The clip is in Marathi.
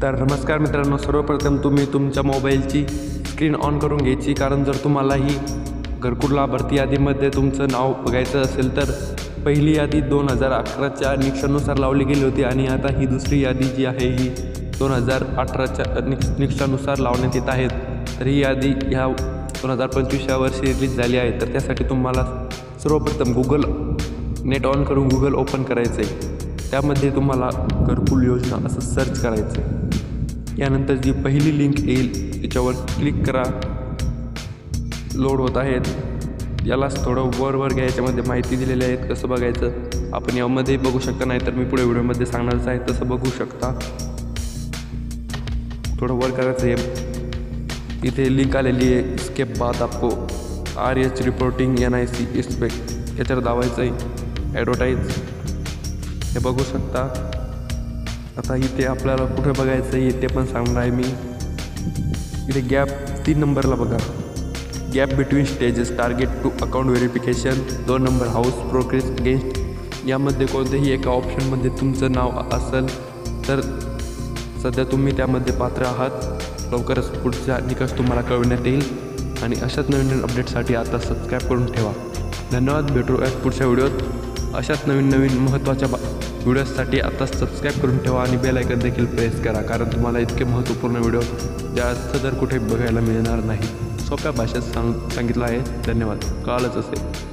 तर नमस्कार मित्रांनो, सर्वप्रथम तुम्ही तुमच्या मोबाईलची स्क्रीन ऑन करून घ्यायची, कारण जर तुम्हालाही घरकुल लाभार्थी यादीमध्ये तुमचं नाव बघायचं असेल तर पहिली यादी 2011च्या निकषानुसार लावली गेली होती आणि आता ही दुसरी यादी जी आहे ही 2018च्या निकषानुसार लावण्यात येत आहेत. तर ही यादी ह्या 2025 या वर्षी रिलीज झाली आहे. तर त्यासाठी तुम्हाला सर्वप्रथम गुगल नेट ऑन करून गुगल ओपन करायचं आहे. त्यामध्ये तुम्हाला घरकुल योजना असं सर्च करायचं आहे. यानंतर जी पहिली लिंक येईल त्याच्यावर क्लिक करा. लोड होत आहेत. यालाच थोडं वर घ्यायच्यामध्ये माहिती दिलेली आहेत कसं बघायचं आपण यामध्ये बघू शकता, नाही तर मी पुढे व्हिडिओमध्ये सांगणारच आहे तसं बघू शकता. थोडं वर करायचं आहे. इथे लिंक आलेली आहे, इसके बाद आपको RH रिपोर्टिंग NIC इन्स्पेक्ट याच्यावर दाबायचं आहे. ॲडव्हर्टाईज हे बघू शकता. आता इथे आपल्याला कुठे बघायचं आहे ते पण सांगणार आहे मी. इथे गॅप 3 नंबरला बघा, gap between stages target to account verification. 2 number house progress against. यामध्ये कोणत्याही एका ऑप्शनमध्ये तुमचं नाव असेल तर सध्या तुम्ही त्यामध्ये पात्र आहात. लवकरच पुढचा निकष तुम्हाला कळवण्यात येईल आणि अशाच नवीन अपडेटसाठी आता सबस्क्राईब करून ठेवा. धन्यवाद. भेटूयात पुढच्या व्हिडिओत अशाच नवीन महत्त्वाच्या व्हिडिओजसाठी आताच सबस्क्राईब करून ठेवा आणि बेल आयकॉन देखील प्रेस करा, कारण तुम्हाला इतके महत्त्वपूर्ण व्हिडिओ जास्त जर कुठे बघायला मिळणार नाही. सोप्या भाषेत सांगितलं आहे. धन्यवाद. कळालंच असेल.